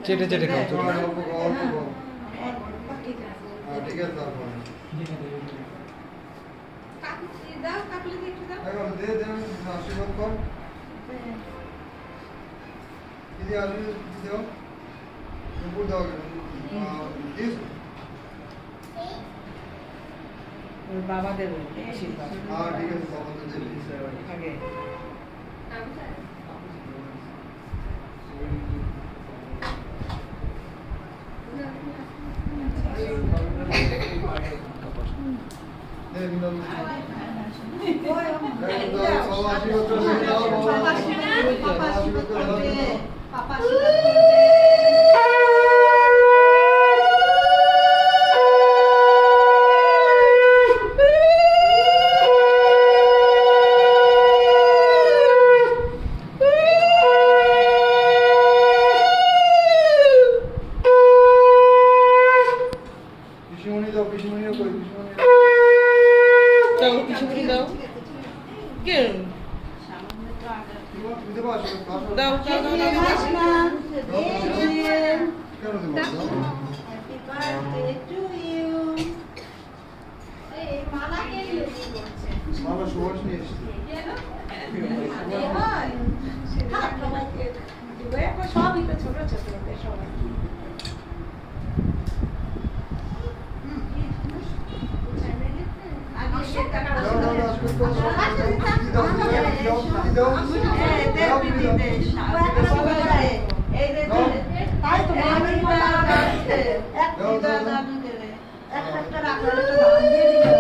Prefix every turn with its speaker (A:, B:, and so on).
A: চেটে চেটে খাও চেটে।
B: ঠিক আছে তারপর
C: দাও কাকলি দিয়ে একটু দাও
B: এখন দে দে আশীর্বাদ কর দিদি আলু দিও উপর দাও দিস
D: ওর বাবা দেবে আশীর্বাদ
B: হ্যাঁ ঠিক আছে বাবা তো দেবে
D: আগে
B: দে বিনোদ বাবা আশীর্বাদ করে দাও বাবা আশীর্বাদ করে দাও
C: পাপা আশীর্বাদ করবে
B: পিসিমণি দাও পিসিমণিও কই পিসিমণি
D: দাও পিছুমুড়ি দাও কে
B: তুমি দেবো আশীর্বাদ
D: দাও দাও দাও দাও
B: কেন দেবো
C: হ্যাপি বার্থডে টু ইউ এই মালা কে দিয়েছে
B: মালা সুভাষ নিয়ে এসেছি
C: সবই তো ছোট ছোট সবাই আগে সেটা
B: দাও দাও আশীর্বাদ করো দাও
C: এই রে তাই তো একটা রাখলে একটা ধান দিয়ে দিলে